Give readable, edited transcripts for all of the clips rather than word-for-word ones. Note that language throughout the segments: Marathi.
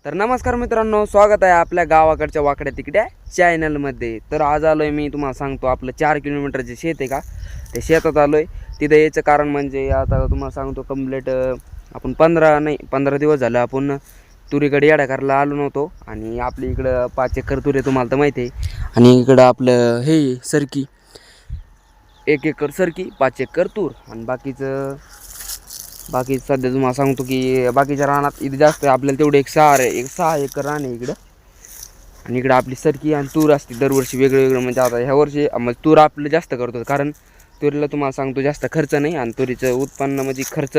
तर नमस्कार मित्रांनो, स्वागत आहे आपल्या गावाकडच्या वाकड्या तिकड्या चॅनलमध्ये. तर आज आलो आहे मी तुम्हाला सांगतो आपलं 4 किलोमीटरचे शेत आहे का, ते शेतात आलो आहे. तिथं यायचं कारण म्हणजे आता तुम्हाला सांगतो कंप्लीट आपण 15 दिवस झालं आपण तुरीकडे येडा करायला आलो नव्हतो. आणि आपली इकडं 5 एकर तुरी तुम्हाला तर माहिती आहे. आणि इकडं आपलं हे सरकी 1 एकर सरकी 5 एकर तूर. आणि बाकी सध्या तुम्हाला सांगतो की बाकीच्या रानात इथे जास्त आहे आपल्याला, तेवढे 6 एकर रान आहे इकडं. आणि इकडं आपली सरकी आणि तूर असते दरवर्षी वेगळं. म्हणजे आता ह्या वर्षी तूर आपलं जास्त करतो, कारण तुरीला तुम्हाला सांगतो जास्त खर्च नाही. आणि तुरीचं उत्पन्न म्हणजे खर्च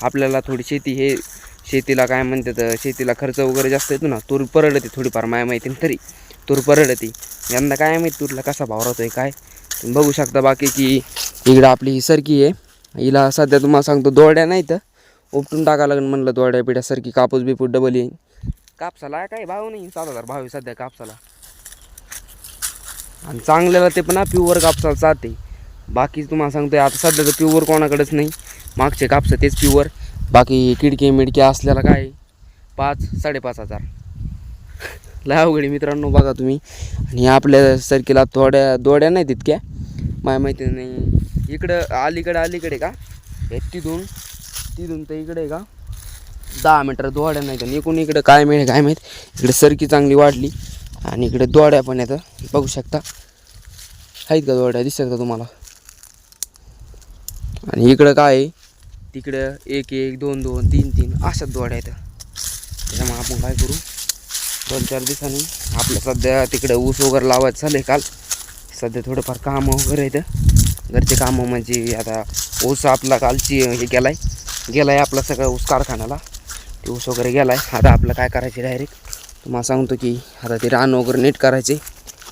आपल्याला थोडी शेतीला काय म्हणतात, शेतीला खर्च वगैरे जास्त येतो ना. तूर परवडते थोडीफार माझ्या माहितीने तरी तूर परवडते. यंदा काय माहिती तुरीला कसा भाव राहतोय काय तुम्ही बघू शकता. बाकी की इकडं आपली ही सरकी आहे, हिला सध्या तुम्हाला सांगतो दोड्या नाही तर उपटून टाकावं लागेल म्हणलं. दोड्या पिढ्यासारखी कापूस बिपूस डबल येईल. कापसाला काही भाव नाही, 7,000 भाव आहे सध्या कापसाला. आणि चांगल्याला ते पण प्युअर कापसाला जाते. बाकी तुम्हाला सांगतोय आता सध्या तर प्युअर कोणाकडेच नाही. मागचे कापसं तेच प्युअर. बाकी किडके असल्याला काय 5-5.5 हजार लय अवघड मित्रांनो बघा तुम्ही. आणि आपल्या सरकीला दोड्या नाही तितक्या माझ्या माहिती नाही. इकडं अलीकडे का तिथून तर इकडे का 10 मीटर दोड्या नाही तर इकडून इकडं काय माहीत. इकडे सरकी चांगली वाढली आणि इकडे दोड्या पण येतं बघू शकता. आहेत का दोड्या दिसतात का तुम्हाला. आणि इकडं काय आहे तिकडं 1-1, 2-2, 3-3 अशाच दोड्या येतं. त्याच्यामुळे आपण काय करू 2-4 दिवसांनी आपलं सध्या तिकडं ऊस वगैरे लावायचं झालं आहे. काल सध्या थोडंफार कामं वगैरे येतं घरचे कामं. म्हणजे आता ऊस आपला कालची हे गेलाय आपला सगळं ऊस कारखान्याला. ते ऊस वगैरे गेलाय. आता आपलं काय करायचे डायरेक्ट तुम्हाला सांगतो की आता ते रान वगैरे नीट करायचे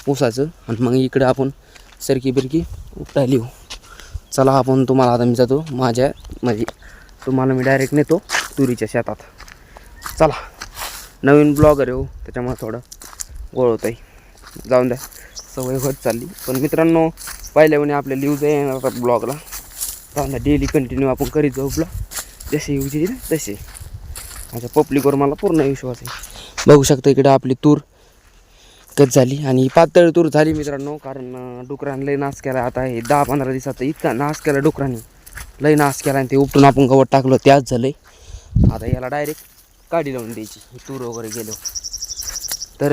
ऊसाचं. आणि मग इकडं आपण सरकी बिरकी उपटायला येऊ. चला आपण तुम्हाला आता मी जातो म्हणजे तुम्हाला मी डायरेक्ट नेतो तुरीच्या शेतात. चला नवीन ब्लॉगर आहे हो, त्याच्यामुळे थोडं गोळ होतं आहे. जाऊन द्या, सवय होत चालली. पण मित्रांनो पहिल्या वेळी आपल्या लिव्ज येणार ब्लॉगला. जाऊन द्या, डेली कंटिन्यू आपण करीत जाऊ ब्लॉग जसे यूज येईल तसे. माझ्या पब्लिकवर मला पूर्ण विश्वास आहे. बघू शकता इकडे आपली तूर कट झाली आणि पातळ तूर झाली मित्रांनो. कारण डुकरांनी लय नाश केला. आता हे 10-15 दिवसात इतका नाश केला डुकरांनी, लय नाश केला. आणि ते उपटून आपण गवत टाकलं त्याच झालं. आता याला डायरेक्ट काढी लावून द्यायची तूर वगैरे गेलो तर.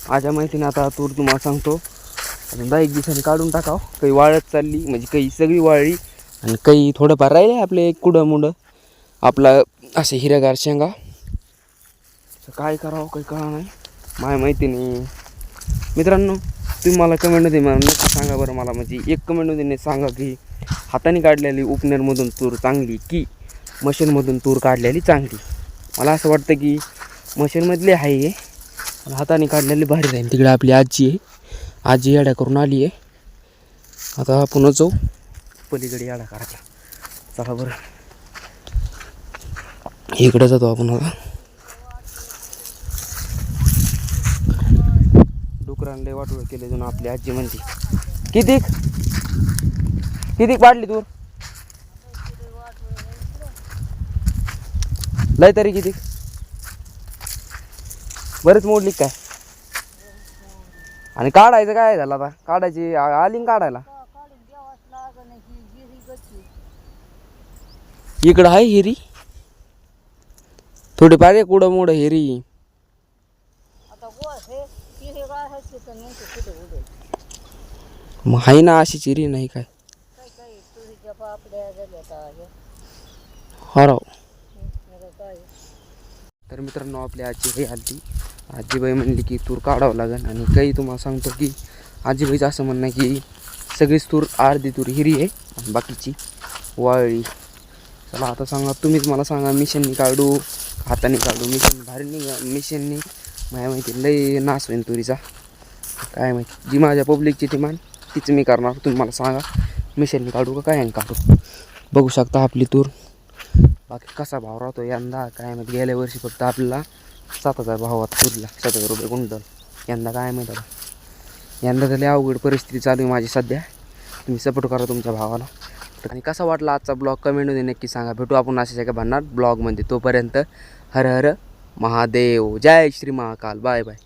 माझ्या माहितीने आता तूर तुम्हाला सांगतो अजून 10 दिवसांनी काढून टाकावं. काही वाळत चालली म्हणजे काही सगळी वाळली आणि काही थोडंफार राहिले आपले कुडं आपला असे हिरगार शेंगा. काय करावं काही कळा नाही माझ्या माहितीने. मित्रांनो तुम्ही मला कमेंटमध्ये मला नक्की सांगा बरं. मला म्हणजे एक कमेंटमध्ये सांगा की हाताने काढलेली उपनेरमधून तूर चांगली की मशीनमधून तूर काढलेली चांगली. मला असं वाटतं की मशीनमधली आहे पण हाताने काढलेली भारी राहील. तिकडे आपली आजी येड्या करून आली आहे. आता आपण जाऊ पलीकडे येडा करायला. चला बरं इकडे जातो आपण. आता डुकरांना वाटोळ केले जाऊन आपली आजी म्हणते किती पाडली तूर लय तरी किती बरेच मोडली काय. आणि काढायचं काय झालं आता काढायची आली काढायला. इकडं आहे हिरी थोडी पाहिजे कुडं मोड हिरी. मग आहे ना अशी चिरी नाही काय हराव. तर मित्रांनो आपली आजीबाई आली. आजीबाई म्हणली की तूर काढावं लागेल. आणि काही तुम्हाला सांगतो की आजीबाईचं असं म्हणणं आहे की सगळीच तूर अर्धी तूर हिरी आहे आणि बाकीची वाळली. चला आता सांगा तुम्हीच मला सांगा मिशननी काढू हाताने काढू. मिशननी माझ्या माहिती लई नाश होईल तुरीचा. काय माहिती जी माझ्या पब्लिकची डिमांड तीच मी करणार. तुम्ही मला सांगा मिशननी काढू का काय काढू. बघू शकता आपली तूर. बाकी कसा भाव राहतो यंदा काय माहिती. गेल्या वर्षी फक्त आपल्याला 7,000 भावात तुरीला 7,000 रुपये क्विंटल. यंदा काय माहिती आता. यंदा तर लय अवघड परिस्थिती चालू आहे माझी सध्या. तुम्ही सपोर्ट करा तुमच्या भावाला. आणि कसा वाटला आजचा ब्लॉग कमेंटमध्ये नक्की सांगा. भेटू आपण अशाच एका भन्नाट ब्लॉगमध्ये. तोपर्यंत हर हर महादेव. जय श्री महाकाल. Bye bye.